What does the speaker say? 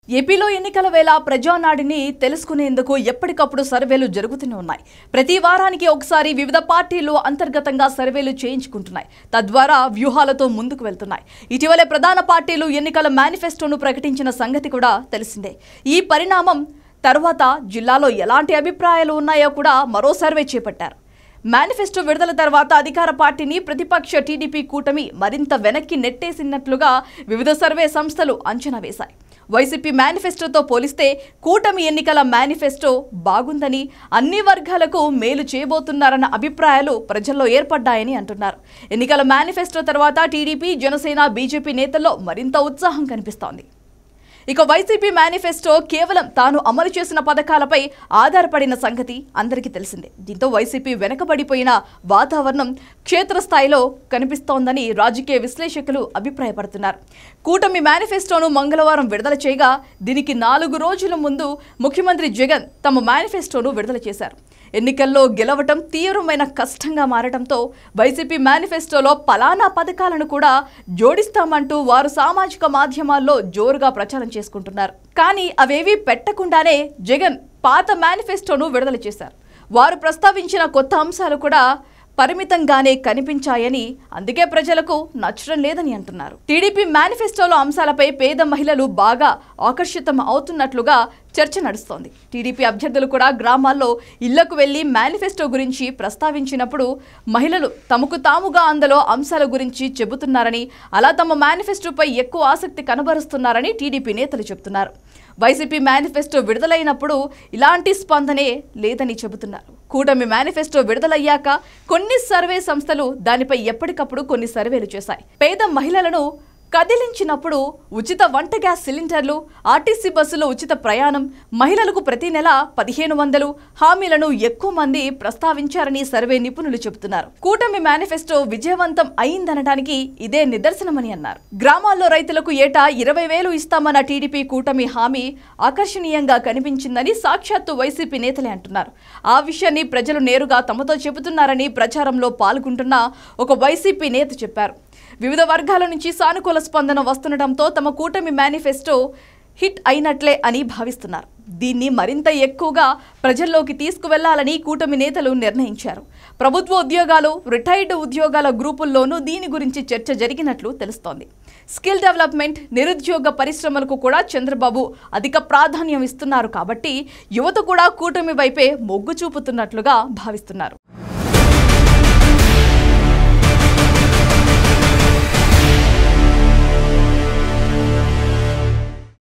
ఏపీలో ఎన్నికల వేళ ప్రజానాడిని తెలుసుకునేందుకు ఎప్పటికప్పుడు సర్వేలు జరుగుతూనే ఉన్నాయి. ప్రతి వారానికి ఒకసారి వివిధ పార్టీలు అంతర్గతంగా సర్వేలు చేయించుకుంటున్నాయి. తద్వారా వ్యూహాలతో ముందుకు వెళ్తున్నాయి. ఇటీవలే ప్రధాన పార్టీలు ఎన్నికల మేనిఫెస్టోను ప్రకటించిన సంగతి కూడా తెలిసిందే. ఈ పరిణామం తర్వాత జిల్లాలో ఎలాంటి అభిప్రాయాలు ఉన్నాయో కూడా మరో సర్వే చేపట్టారు. మేనిఫెస్టో విడుదల తర్వాత అధికార పార్టీని ప్రతిపక్ష టీడీపీ కూటమి మరింత వెనక్కి నెట్టేసినట్లుగా వివిధ సర్వే సంస్థలు అంచనా వేశాయి. వైసీపీ మేనిఫెస్టోతో పోలిస్తే కూటమి ఎన్నికల మేనిఫెస్టో బాగుందని, అన్ని వర్గాలకు మేలు చేయబోతున్నారన్న అభిప్రాయాలు ప్రజల్లో ఏర్పడ్డాయని అంటున్నారు. ఎన్నికల మేనిఫెస్టో తర్వాత టీడీపీ, జనసేన, బీజేపీ నేతల్లో మరింత ఉత్సాహం కనిపిస్తోంది. ఇక వైసీపీ మేనిఫెస్టో కేవలం తాను అమలు చేసిన పథకాలపై ఆధారపడిన సంగతి అందరికీ తెలిసిందే. దీంతో వైసీపీ వెనకబడిపోయిన వాతావరణం క్షేత్రస్థాయిలో కనిపిస్తోందని రాజకీయ విశ్లేషకులు అభిప్రాయపడుతున్నారు. కూటమి మేనిఫెస్టోను మంగళవారం విడుదల చేయగా దీనికి 4 రోజుల ముందు ముఖ్యమంత్రి జగన్ తమ మేనిఫెస్టోను విడుదల చేశారు. ఎన్నికల్లో గెలవటం తీవ్రమైన కష్టంగా మారడంతో వైసీపీ మేనిఫెస్టోలో పలానా పథకాలను కూడా జోడిస్తామంటూ వారు సామాజిక మాధ్యమాల్లో జోరుగా ప్రచారం చేసుకుంటున్నారు. కానీ అవేవీ పెట్టకుండానే జగన్ పాత మేనిఫెస్టోను విడుదల చేశారు. వారు ప్రస్తావించిన కొత్త అంశాలు కూడా పరిమితంగానే కనిపించాయని, అందుకే ప్రజలకు నచ్చడం లేదని అంటున్నారు. టీడీపీ మేనిఫెస్టోలో అంశాలపై పేద మహిళలు బాగా ఆకర్షితం అవుతున్నట్లుగా చర్చ నడుస్తోంది. టీడీపీ అభ్యర్థులు కూడా గ్రామాల్లో ఇళ్లకు వెళ్లి మేనిఫెస్టో గురించి ప్రస్తావించినప్పుడు మహిళలు తమకు తాముగా అందులో అంశాల గురించి చెబుతున్నారని, అలా తమ మేనిఫెస్టోపై ఎక్కువ ఆసక్తి కనబరుస్తున్నారని టీడీపీ నేతలు చెబుతున్నారు. వైసీపీ మేనిఫెస్టో విడుదలైనప్పుడు ఇలాంటి స్పందనే లేదని చెబుతున్నారు. కూటమి మేనిఫెస్టో విడుదలయ్యాక కొన్ని సర్వే సంస్థలు దానిపై ఎప్పటికప్పుడు కొన్ని సర్వేలు చేశాయి. పేద మహిళలను కదిలించినప్పుడు ఉచిత వంట గ్యాస్ సిలిండర్లు, ఆర్టీసీ బస్సులో ఉచిత ప్రయాణం, మహిళలకు ప్రతి నెల 1500 హామీలను ఎక్కువ మంది ప్రస్తావించారని సర్వే నిపుణులు చెబుతున్నారు. కూటమి మేనిఫెస్టో విజయవంతం అయిందనడానికి ఇదే నిదర్శనమని అన్నారు. గ్రామాల్లో రైతులకు ఏటా 20,000 ఇస్తామన్న టీడీపీ కూటమి హామీ ఆకర్షణీయంగా కనిపించిందని సాక్షాత్తు వైసీపీ నేతలే అంటున్నారు. ఆ విషయాన్ని ప్రజలు నేరుగా తమతో చెబుతున్నారని ప్రచారంలో పాల్గొంటున్న ఒక వైసీపీ నేత చెప్పారు. వివిధ వర్గాల నుంచి సానుకూల స్పందన వస్తుండటంతో తమ కూటమి మేనిఫెస్టో హిట్ అయినట్లే అని భావిస్తున్నారు. దీన్ని మరింత ఎక్కువగా ప్రజల్లోకి తీసుకువెళ్లాలని కూటమి నేతలు నిర్ణయించారు. ప్రభుత్వ ఉద్యోగాలు, రిటైర్డ్ ఉద్యోగాల గ్రూపుల్లోనూ దీని గురించి చర్చ జరిగినట్లు తెలుస్తోంది. స్కిల్ డెవలప్మెంట్, నిరుద్యోగ పరిశ్రమలకు కూడా చంద్రబాబు అధిక ప్రాధాన్యం ఇస్తున్నారు కాబట్టి యువత కూడా కూటమి వైపే మొగ్గు చూపుతున్నట్లుగా భావిస్తున్నారు.